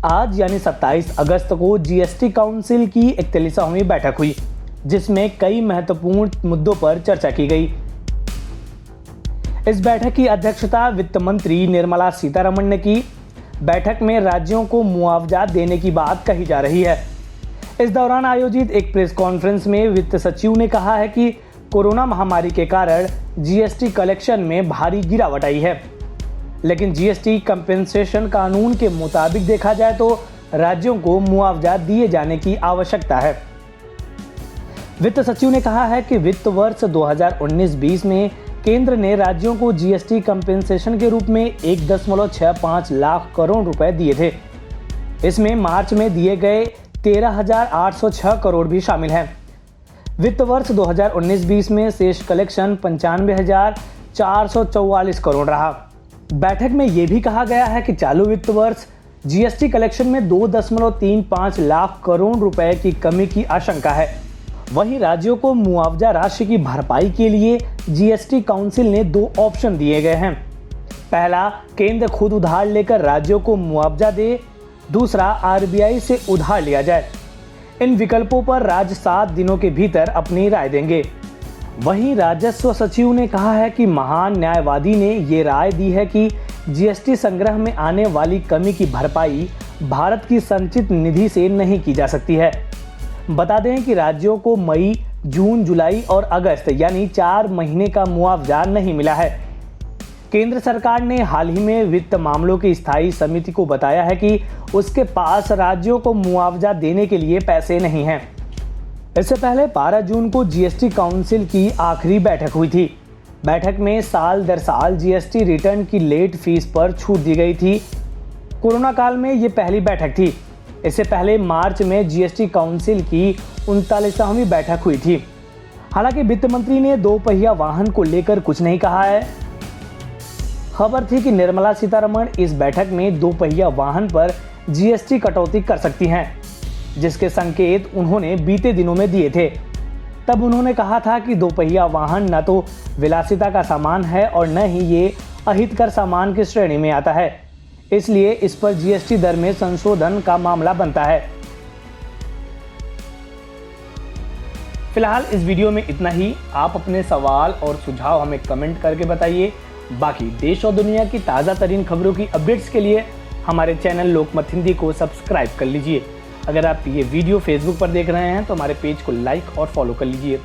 आज यानी 27 अगस्त को जीएसटी काउंसिल की 41वीं बैठक हुई, जिसमें कई महत्वपूर्ण मुद्दों पर चर्चा की गई। इस बैठक की अध्यक्षता वित्त मंत्री निर्मला सीतारमण ने की। बैठक में राज्यों को मुआवजा देने की बात कही जा रही है। इस दौरान आयोजित एक प्रेस कॉन्फ्रेंस में वित्त सचिव ने कहा है कि कोरोना महामारी के कारण जीएसटी कलेक्शन में भारी गिरावट आई है, लेकिन जीएसटी कंपेंसेशन कानून के मुताबिक देखा जाए तो राज्यों को मुआवजा दिए जाने की आवश्यकता है। वित्त सचिव ने कहा है कि वित्त वर्ष 2019-20 में केंद्र ने राज्यों को जीएसटी कंपेंसेशन के रूप में 1.65 लाख करोड़ रुपए दिए थे। इसमें मार्च में दिए गए 13,806 करोड़ भी शामिल हैं। वित्त वर्ष 2019-20 में शेष कलेक्शन 95,444 करोड़ रहा। बैठक में यह भी कहा गया है कि चालू वित्त वर्ष जीएसटी कलेक्शन में 2.35 लाख करोड़ रुपए की कमी की आशंका है। वहीं राज्यों को मुआवजा राशि की भरपाई के लिए जीएसटी काउंसिल ने 2 ऑप्शन दिए गए हैं। पहला, केंद्र खुद उधार लेकर राज्यों को मुआवजा दे, दूसरा आरबीआई से उधार लिया जाए। इन विकल्पों पर राज्य 7 दिनों के भीतर अपनी राय देंगे। वहीं राजस्व सचिव ने कहा है कि महान न्यायवादी ने ये राय दी है कि जीएसटी संग्रह में आने वाली कमी की भरपाई भारत की संचित निधि से नहीं की जा सकती है। बता दें कि राज्यों को मई, जून, जुलाई और अगस्त यानी 4 महीने का मुआवजा नहीं मिला है। केंद्र सरकार ने हाल ही में वित्त मामलों की स्थायी समिति को बताया है कि उसके पास राज्यों को मुआवजा देने के लिए पैसे नहीं हैं। इससे पहले 12 जून को जीएसटी काउंसिल की आखिरी बैठक हुई थी। बैठक में साल दर साल जीएसटी रिटर्न की लेट फीस पर छूट दी गई थी। कोरोना काल में ये पहली बैठक थी। इससे पहले मार्च में जीएसटी काउंसिल की 39वीं बैठक हुई थी। हालांकि वित्त मंत्री ने 2 पहिया वाहन को लेकर कुछ नहीं कहा है। खबर थी कि निर्मला सीतारमण इस बैठक में 2 पहिया वाहन पर जीएसटी कटौती कर सकती हैं, जिसके संकेत उन्होंने बीते दिनों में दिए थे। तब उन्होंने कहा था कि 2 पहिया वाहन न तो विलासिता का सामान है और न ही ये अहितकर सामान की श्रेणी में आता है, इसलिए इस पर जीएसटी दर में संशोधन का मामला बनता है। फिलहाल इस वीडियो में इतना ही। आप अपने सवाल और सुझाव हमें कमेंट करके बताइए। बाकी देश और दुनिया की ताज़ा तरीन खबरों की अपडेट्स के लिए हमारे चैनल लोकमत हिंदी को सब्सक्राइब कर लीजिए। अगर आप ये वीडियो फेसबुक पर देख रहे हैं तो हमारे पेज को लाइक और फॉलो कर लीजिए।